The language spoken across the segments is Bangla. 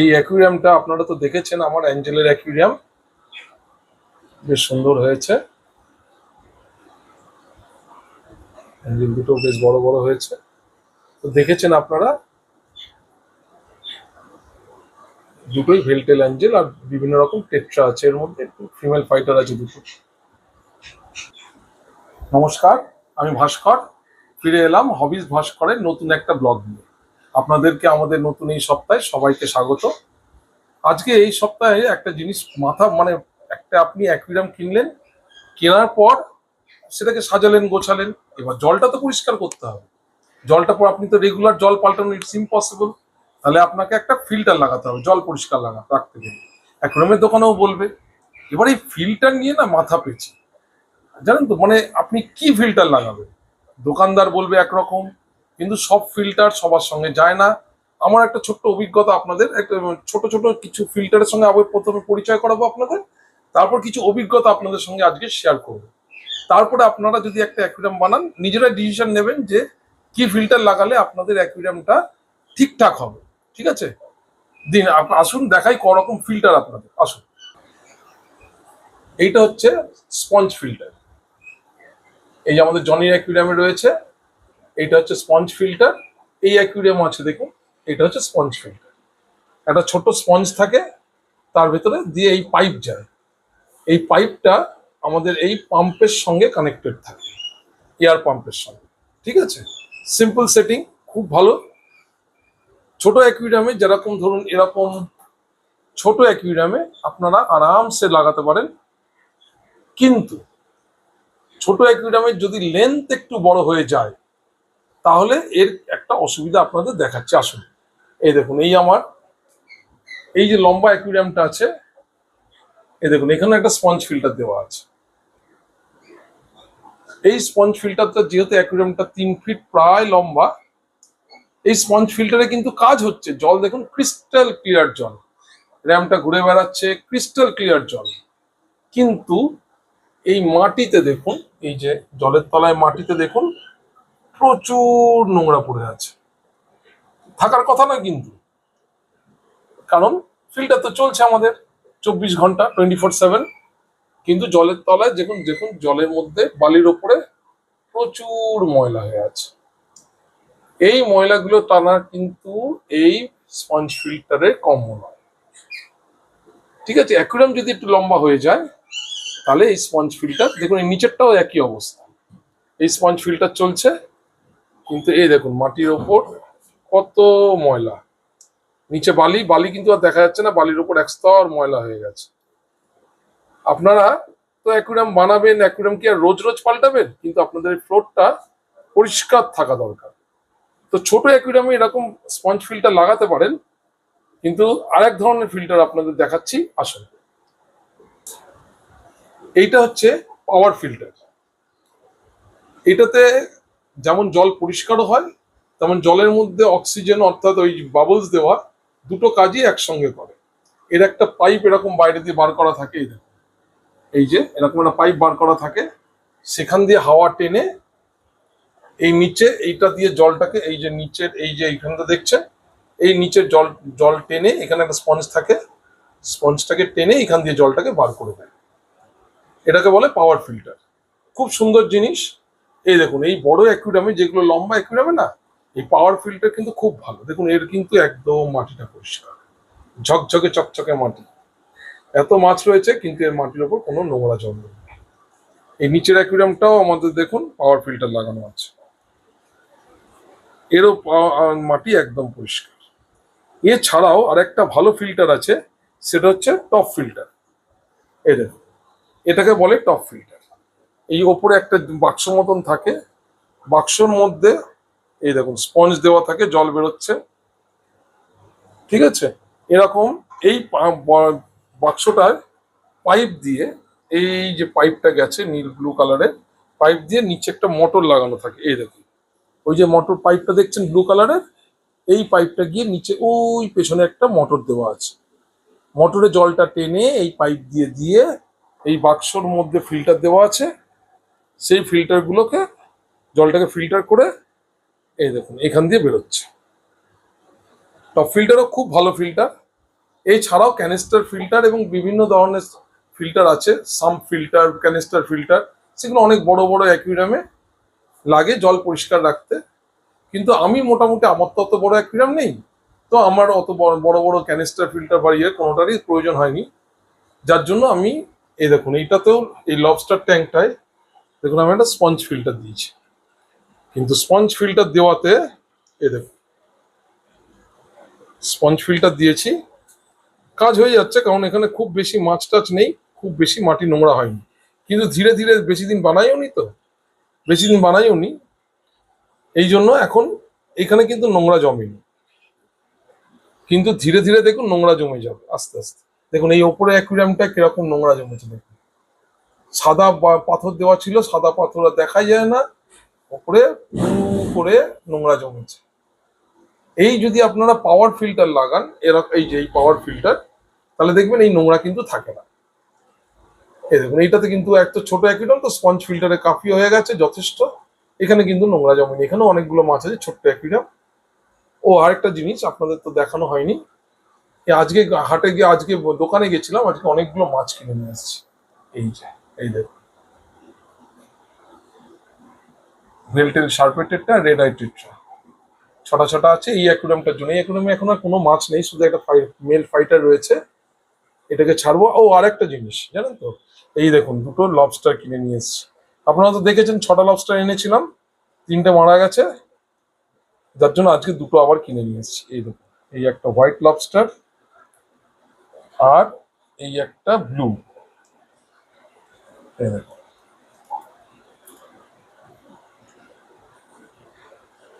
এই অ্যাকুয়ারিয়ামটা আপনারা তো দেখেছেন, আমার অ্যাঞ্জেলের অ্যাকুয়ারিয়াম বেশ সুন্দর হয়েছে। অ্যাঞ্জেল দুটো বেশ বড় বড় হয়েছে, তো দেখেছেন আপনারা। দুটোই ভেলটেল অ্যাঞ্জেল, আর বিভিন্ন রকম টেট্রা আছে, এর মধ্যে একটু ফিমেল ফাইটার আছে দুটো। নমস্কার, আমি ভাস্কর। ফিরে এলাম হবিজ ভাস্করের নতুন একটা ব্লগ নিয়ে। আপনাদেরকে আমাদের নতুন এই সপ্তাহে সবাইকে স্বাগত। আজকে এই সপ্তাহে একটা জিনিস একটা আপনি অ্যাকুয়ারিয়াম কিনলেন, কেনার পর সেটাকে সাজালেন, গোছালেন। এবার জলটা তো পরিষ্কার করতে হবে। জলটা পর আপনি তো রেগুলার জল পাল্টানো ইটস ইম্পসিবল। তাহলে আপনাকে একটা ফিল্টার লাগাতে হবে জল পরিষ্কার রাখতে গেলে। অ্যাকুয়ারিয়ামের দোকানেও বলবে। এবার এই ফিল্টার নিয়ে না মাথা পেয়েছে, জানেন তো, আপনি কি ফিল্টার লাগাবেন। দোকানদার বলবে একরকম, কিন্তু সব ফিল্টার সবার সঙ্গে যায় না। আমার একটা ছোট্ট অভিজ্ঞতা আপনাদের, একটা ছোট ছোট কিছু ফিল্টারের সঙ্গে আবার প্রথমে পরিচয় করাবো আপনাদের, তারপর কিছু অভিজ্ঞতা আপনাদের সঙ্গে আজকে শেয়ার করবো। তারপরে আপনারা যদি একটা অ্যাকুয়ারিয়াম বানান, নিজেরাই ডিসিশন নেবেন যে কি ফিল্টার লাগালে আপনাদের অ্যাকুয়ারিয়ামটা ঠিকঠাক হবে। ঠিক আছে, দিন আসুন দেখাই করকম ফিল্টার আপনাদের। আসুন, এইটা হচ্ছে স্পঞ্জ ফিল্টার। এই যে আমাদের জনির অ্যাকুয়ারিয়ামে রয়েছে, এইটা হচ্ছে স্পঞ্জ ফিল্টার। এই অ্যাকুয়ারিয়াম আছে দেখুন, এটা হচ্ছে স্পঞ্জ ফিল্টার। একটা ছোট স্পঞ্জ থাকে, তার ভেতরে দিয়ে এই পাইপ যায়। এই পাইপটা আমাদের এই পাম্পের সঙ্গে কানেক্টেড থাকে, এয়ার পাম্পের সঙ্গে। ঠিক আছে, সিম্পল সেটিং, খুব ভালো। ছোট অ্যাকুয়ারিয়ামে যেরকম ধরুন এরকম ছোট অ্যাকুয়ারিয়ামে আপনারা আরামসে লাগাতে পারেন, কিন্তু ছোট অ্যাকুয়ারিয়ামের যদি লেন্থ একটু বড় হয়ে যায়, তাহলে এর একটা অসুবিধা আপনাদের দেখাচ্ছে। আসুন, এই দেখুন, এই যে লম্বা অ্যাকুয়ারিয়ামটা আছে, এই দেখুন এখানে একটা স্পঞ্জ ফিল্টার দেওয়া আছে। এই স্পঞ্জ ফিল্টারটা যেহেতু অ্যাকুয়ারিয়ামটা 3 ফিট প্রায় লম্বা, এই স্পঞ্জ ফিল্টারে কিন্তু কাজ হচ্ছে। জল দেখুন ক্রিস্টাল ক্লিয়ার জল, র্যামটা ঘুরে বেড়াচ্ছে, ক্রিস্টাল ক্লিয়ার জল। কিন্তু এই মাটিতে দেখুন, এই যে জলের তলায় মাটিতে দেখুন প্রচুর নোংরা পড়ে আছে। থাকার কথা না কিন্তু, কারণ ফিল্টার তো চলছে আমাদের 24 ঘন্টা 24/7। কিন্তু জলের তলায় দেখুন দেখুন জলের মধ্যে বালির ওপরে প্রচুর ময়লা হয়ে আছে। এই ময়লাগুলো টানা কিন্তু এই স্পঞ্জ ফিল্টারে কম নয়। ঠিক আছে, অ্যাকুয়ারিয়াম যদি একটু লম্বা হয়ে যায়, তাহলে এই স্পঞ্জ ফিল্টার দেখুন, এই নিচেরটাও একই অবস্থা। এই স্পঞ্জ ফিল্টার চলছে, কিন্তু এই দেখুন মাটির ওপর কত ময়লা। নিচে বালি, বালি কিন্তু আর দেখা যাচ্ছে না, বালির ওপর এক স্তর ময়লা হয়ে গেছে। আপনারা তো অ্যাকুয়ারিয়াম বানাবেন, অ্যাকুয়ারিয়াম কি আর রোজ রোজ পাল্টাবেন? কিন্তু আপনাদের ফ্লোরটা পরিষ্কার থাকা দরকার। তো ছোট অ্যাকুয়ারিয়ামে এরকম স্পঞ্জ ফিল্টার লাগাতে পারেন, কিন্তু আরেক ধরনের ফিল্টার আপনাদের দেখাচ্ছি। আসুন, এইটা হচ্ছে পাওয়ার ফিল্টার। এটাতে যেমন জল পরিষ্কারও হয়, তেমন জলের মধ্যে অক্সিজেন অর্থাৎ ওই বাবলস দেওয়া, দুটো কাজই একসঙ্গে করে। এর একটা পাইপ এরকম বাইরে দিয়ে বার করা থাকে, এই যে এরকম একটা পাইপ বার করা থাকে, সেখান দিয়ে হাওয়া টেনে এই নিচে এইটা দিয়ে জলটাকে, এই যে নিচের এই যে এইখানটা দেখছেন, এই নিচের জল জল টেনে, এখানে একটা স্পঞ্জ থাকে, স্পঞ্জটাকে টেনে এখান দিয়ে জলটাকে বার করে দেয়। এটাকে বলে পাওয়ার ফিল্টার। খুব সুন্দর জিনিস। এই দেখুন, এই বড় অ্যাকুয়ারিয়ামে, যেগুলো লম্বা অ্যাকুয়ারিয়ামে না, এই পাওয়ার ফিল্টার কিন্তু খুব ভালো। দেখুন এর কিন্তু একদম মাটিটা পরিষ্কার, ঝকঝকে চকচকে মাটি। এত মাছ রয়েছে, কিন্তু এর মাটির ওপর কোনো নোংরা জল নেই। এই নিচের অ্যাকুয়ারিয়ামটাও আমাদের দেখুন পাওয়ার ফিল্টার লাগানো আছে, এরও মাটি একদম পরিষ্কার। এছাড়াও আর একটা ভালো ফিল্টার আছে, সেটা হচ্ছে টপ ফিল্টার। এই দেখুন, এটাকে বলে টপ ফিল্টার। এই ওপরে একটা বাক্স মতন থাকে, বাক্সর মধ্যে এই দেখুন স্পঞ্জ দেওয়া থাকে, জল বেরোচ্ছে। ঠিক আছে, এরকম এই বাক্সটায় পাইপ দিয়ে, এই যে পাইপটা গেছে নীল ব্লু কালারের পাইপ দিয়ে, নিচে একটা মোটর লাগানো থাকে। এই দেখুন, ওই যে মোটর পাইপটা দেখছেন ব্লু কালারের, এই পাইপটা গিয়ে নিচে ওই পেছনে একটা মোটর দেওয়া আছে। মোটরে জলটা টেনে এই পাইপ দিয়ে দিয়ে এই বাক্সর মধ্যে ফিল্টার দেওয়া আছে, সেই ফিল্টারগুলোকে, জলটাকে ফিল্টার করে এই দেখুন এখান দিয়ে বেরোচ্ছে। টপ ফিল্টারও খুব ভালো ফিল্টার। এছাড়াও ক্যানিস্টার ফিল্টার এবং বিভিন্ন ধরনের ফিল্টার আছে, সাম্প ফিল্টার, ক্যানিস্টার ফিল্টার, সেগুলো অনেক বড় বড় অ্যাকুইরিয়ামে লাগে জল পরিষ্কার রাখতে। কিন্তু আমি মোটামুটি, আমার তো অত বড় অ্যাকুইরিয়াম নেই, তো আমার অত বড় বড় বড় ক্যানিস্টার ফিল্টার বাড়িয়ে কোনোটারই প্রয়োজন হয়নি। যার জন্য আমি এই দেখুন, এইটাতেও এই লবস্টার ট্যাঙ্কটায় দেখুন আমি একটা স্পঞ্জ ফিল্টার দিয়েছি। কিন্তু স্পঞ্জ ফিল্টার দেওয়াতে এই দেখুন স্পঞ্জ ফিল্টার দিয়েছি, কাজ হয়ে যাচ্ছে, কারণ এখানে খুব বেশি মাছ টাছ নেই, খুব বেশি মাটি নোংরা হয়নি। কিন্তু ধীরে ধীরে বেশি দিন বানাইও নি, এই জন্য এখন এখানে কিন্তু নোংরা জমেনি, কিন্তু ধীরে ধীরে দেখুন নোংরা জমে যাবে আস্তে আস্তে। দেখুন এই ওপরে অ্যাকুইরিয়ামটা কিরকম নোংরা জমেছে, দেখুন সাদা পাথর দেওয়া ছিল, সাদা পাথর আর দেখা যায় না, ওপরে করে নোংরা জমেছে। এই যদি আপনারা পাওয়ার ফিল্টার লাগান, এরকম এই যে এই পাওয়ার ফিল্টার, তাহলে দেখবেন এই নোংরা কিন্তু থাকে না। এই দেখুন এইটাতে কিন্তু একটা ছোট অ্যাকুইরিয়াম, তো স্পঞ্জ ফিল্টারে কাফি হয়ে গেছে যথেষ্ট, এখানে কিন্তু নোংরা জমেনি। এখানে অনেকগুলো মাছ আছে, ছোট্ট অ্যাকুইরিয়াম। ও আরেকটা জিনিস আপনাদের তো দেখানো হয়নি, আজকে হাটে গিয়ে, আজকে দোকানে গেছিলাম, আজকে অনেকগুলো মাছ কিনে নিয়ে এসেছি। এই যে এই দেখুন ভেলটেল শার্পেটেডটা, রেড আই টেট্রা, ছটা ছটা আছে এই অ্যাকুইরিয়ামটার জন্য। এই অ্যাকুইরিয়ামে এখন আর কোনো মাছ নেই, শুধু একটা মেল ফাইটার রয়েছে, এটাকে ছাড়বো। ও আরেকটা জিনিস জানেন তো, এই দেখুন দুটো লবস্টার কিনে নিয়ে এসেছি। আপনারা তো দেখেছেন 6টা লবস্টার এনেছিলাম, 3টে মারা গেছে, যার জন্য আজকে দুটো আবার কিনে নিয়ে এসেছি। এই দেখুন, এই একটা হোয়াইট লবস্টার আর এই একটা ব্লু। এই দেখুন,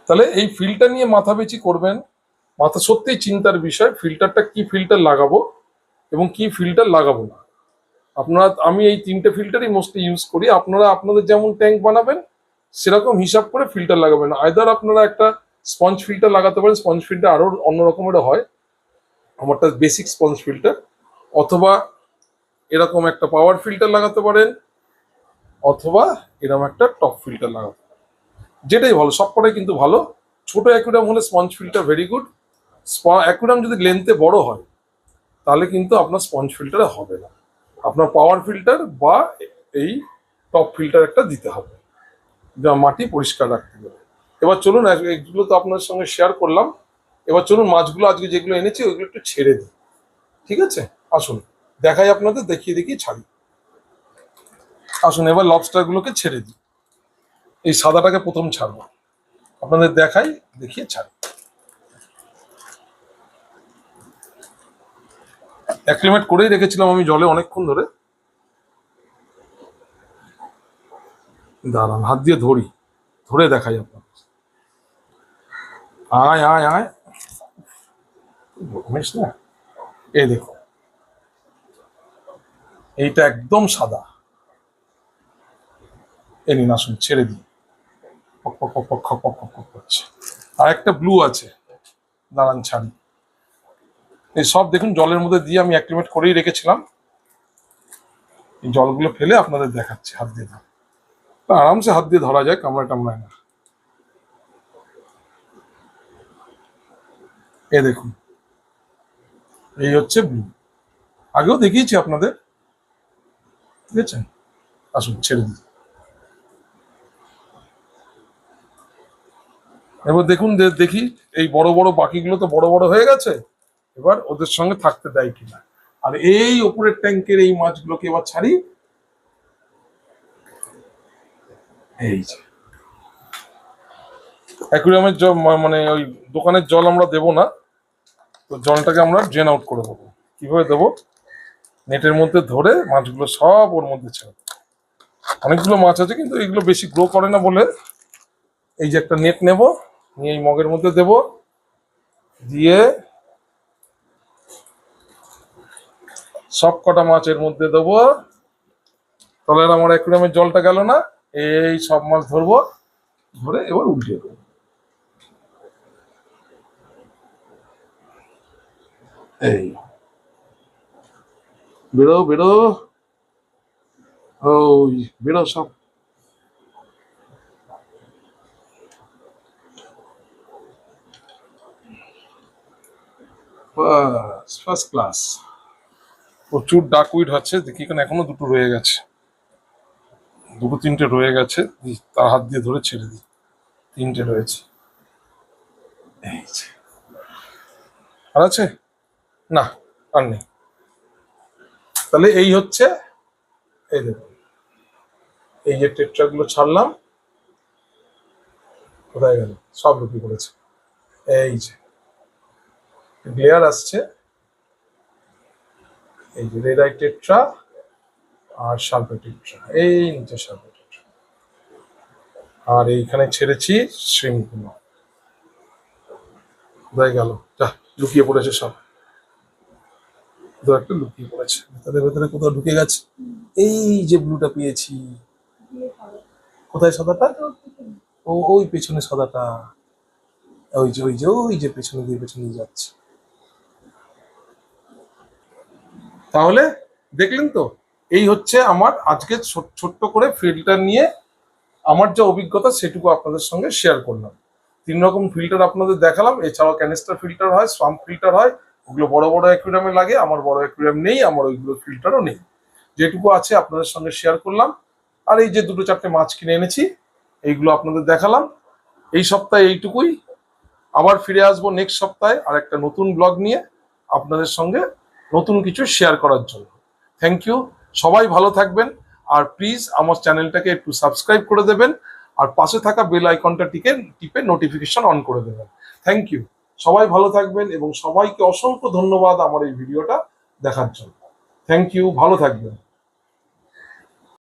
তাহলে এই ফিল্টার নিয়ে মাথাপিছি করবেন, মাথা সত্যিই চিন্তার বিষয়, ফিল্টারটা কি ফিল্টার লাগাবো এবং কি ফিল্টার লাগাবো না। আপনারা, আমি এই 3টে ফিল্টারই মোস্টলি ইউজ করি। আপনারা আপনাদের যেমন ট্যাঙ্ক বানাবেন সেরকম হিসাব করে ফিল্টার লাগাবেন। আইদার আপনারা একটা স্পঞ্জ ফিল্টার লাগাতে পারেন, স্পঞ্জ ফিল্টার আরো অন্য রকমের হয়, আমারটা বেসিক স্পঞ্জ ফিল্টার, অথবা এরকম একটা পাওয়ার ফিল্টার লাগাতে পারেন, অথবা এরকম একটা টপ ফিল্টার লাগাতে পারেন, যেটাই ভালো, সবকটাই কিন্তু ভালো। ছোট অ্যাকুইরিয়াম হলে স্পঞ্জ ফিল্টার ভেরি গুড। অ্যাকুইরিয়াম যদি লেন্থে বড় হয় তাহলে কিন্তু আপনার স্পঞ্জ ফিল্টারে হবে না, আপনার পাওয়ার ফিল্টার বা এই টপ ফিল্টার একটা দিতে হবে, যা মাটি পরিষ্কার রাখতে হবে। এবার চলুন, এগুলো তো আপনার সঙ্গে শেয়ার করলাম, এবার চলুন মাছগুলো আজকে যেগুলো এনেছি ওইগুলো একটু ছেড়ে দিই, ঠিক আছে? আসুন দেখাই আপনাদের, দেখিয়ে ছাড়ি। আসুন এবার লবস্টার গুলোকে ছেড়ে দিই। এই সাদাটাকে প্রথম ছাড়বো, আপনাদের দেখাই, দেখিয়ে ছাড়ি। অ্যাক্লিমেট করেই রেখেছিলাম আমি জলে অনেকক্ষণ ধরে। দাঁড়ান হাত দিয়ে ধরে দেখাই আপনার। আয় আয় আয়, বদমাইশ না। এই দেখো, এইটা একদম সাদা। এ নিন, আসুন ছেড়ে দিই। পক পক পক পক পক পক পক করছে। আর একটা ব্লু আছে, দাঁড়ান ছাড়ি। এই সব দেখুন জলের মধ্যে দিয়ে আমি অ্যাক্লিমেট করেই রেখেছিলাম। এই জলগুলো ফেলে আপনাদের দেখাচ্ছি, হাত দিয়ে ধরা, আরামসে হাত দিয়ে ধরা যায়, কামড়ায় টামড়ায় না। এ দেখুন, এই হচ্ছে ব্লু, আগেও দেখিয়েছি আপনাদের, ঠিক আছে? আসুন ছেড়ে দিই। এবার দেখুন, দেখি এই বড় বড় বাকিগুলো তো বড় বড় হয়ে গেছে, এবার ওদের সঙ্গে থাকতে দেয় কিনা। আর এই ওপরের ট্যাঙ্কের এই মাছগুলোকে এবার ছাড়ি। এই যে অ্যাকুরিয়ামের জল, মানে ওই দোকানের জল আমরা দেবো না, তো জলটাকে আমরা ড্রেন আউট করে দেবো। কিভাবে দেবো? নেটের মধ্যে ধরে মাছগুলো সব ওর মধ্যে ছেড়ে দেবো। অনেকগুলো মাছ আছে কিন্তু এগুলো বেশি গ্রো করে না বলে এই যে একটা নেট নেব, নিয়ে এই মগের মধ্যে দেব, দিয়ে সব কটা মাছ এর মধ্যে দেবো। তাহলে আর আমার অ্যাকুরিয়ামের জলটা গেল না, এই সব মাছ ধরবো, ধরে এবার উল্টিয়ে দেবো। এই বেরো বেরো, ওই বেরো সব। First class. প্রচুর ডাকউইড হচ্ছে, দেখি এখানে এখনো দুটো রয়ে গেছে, দুটো তিনটে রয়ে গেছে, তার হাত দিয়ে ধরে ছেড়ে দিই। তিনটে রয়েছে, এই যে। আর আছে না, আর নেই। তাহলে এই হচ্ছে, এই দেখুন এই যে টেট্রাগুলো ছাড়লাম, কোথায় গেল, সব লুকিয়ে পড়েছে। এই যে গ্লেয়ার আসছে, এই যে রেড আই টেট্রা আর শার্পে টেট্রা, এই নিচে শার্পে টেট্রা, আর এইখানে ছেড়েছি শ্রিমগুলো। কোথায় গেল, যা লুকিয়ে পড়েছে সব, দু একটা লুকিয়ে পড়েছে ভেতরে ভেতরে, কোথাও ঢুকে গেছে। এই যে ব্লুটা পেয়েছি, কোথায় সাদাটা, ওই পেছনে সাদাটা, ওই যে পেছনে দিয়ে যাচ্ছে। তাহলে দেখলেন তো, এই হচ্ছে আমার আজকে ছোট্ট করে ফিল্টার নিয়ে আমার যে অভিজ্ঞতা সেটুকু আপনাদের সঙ্গে শেয়ার করলাম। 3 রকম ফিল্টার আপনাদের দেখালাম, এছাড়াও ক্যানিস্টার ফিল্টার হয়, সোয়াম্প ফিল্টার হয়, ওগুলো বড় বড় অ্যাকুয়ারিয়ামে লাগে, আমার বড় অ্যাকুয়ারিয়াম নেই, আমার ওইগুলো ফিল্টারও নেই। যেটুকু আছে আপনাদের সঙ্গে শেয়ার করলাম। আর এই যে 2-4টে মাছ কিনে এনেছি, এইগুলো আপনাদের দেখালাম। এই সপ্তাহে এইটুকুই, আবার ফিরে আসবো নেক্সট সপ্তাহে আর একটা নতুন ব্লগ নিয়ে আপনাদের সঙ্গে নতুন কিছু শেয়ার করার জন্য। থ্যাংক ইউ, সবাই ভালো থাকবেন। আর প্লিজ আমার চ্যানেলটাকে একটু সাবস্ক্রাইব করে দেবেন, আর পাশে থাকা বেল আইকনটা টিপে নোটিফিকেশন অন করে দেবেন। থ্যাংক ইউ, সবাই ভালো থাকবেন এবং সবাইকে অসংখ্য ধন্যবাদ আমার এই ভিডিওটা দেখার জন্য। থ্যাংক ইউ, ভালো থাকবেন।